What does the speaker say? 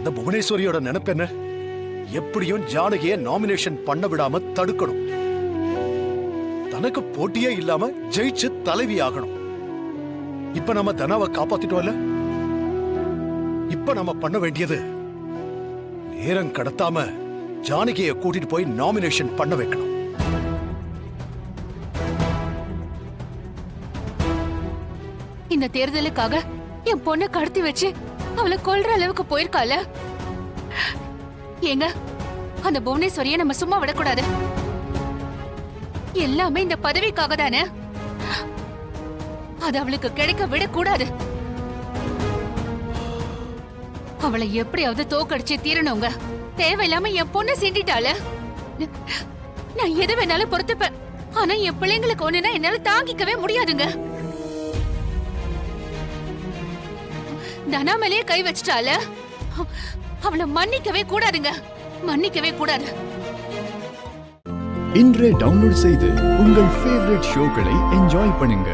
இந்த புவனேஸ்வரியோட நினைப்பு என்ன? எப்படியும் ஜானகிய நாமினேஷன் பண்ண விடாம தடுக்கணும். தனக்கு போட்டியே இல்லாம ஜெயிச்சு தலைவி ஆகணும். இப்ப நம்ம தனாவை காப்பாத்திட்டோம்ல. இப்ப நம்ம பண்ண வேண்டியது நேரம் கடத்தாம ஜானகியை கூட்டிட்டு போய் நாமினேஷன் பண்ண வைக்கணும். இந்த தேர்தலுக்காக என் பொண்ணை கடத்தி வச்சு அவளை கொல்ற அளவுக்கு போயிருக்கால. ஏங்க, அந்த புவனேஸ்வரியை நம்ம சும்மா விடக்கூடாது. எல்லாமே இந்த பதவிக்காக தானே. அது அவளுக்கு கிடைக்க விடக்கூடாது. அவளை எப்படியாவது தோக்கடிச்சு தீரணுங்க. தேவையில்லாம என் பொண்ணை சீண்டிட்டால. நான் எது வேணாலும் பொறுத்துப்பேன். ஆனா என் பிள்ளைங்களுக்கு ஒண்ணுனா என்னால தாங்கிக்கவே முடியாதுங்க. தனா மேலேயே கை வச்சிட்டால. அவளை மன்னிக்கவே கூடாதுங்க. மன்னிக்கவே கூடாது. இன்றே டவுன்லோட் செய்து உங்கள் ஃபேவரட் ஷோக்களை என்ஜாய் பண்ணுங்க.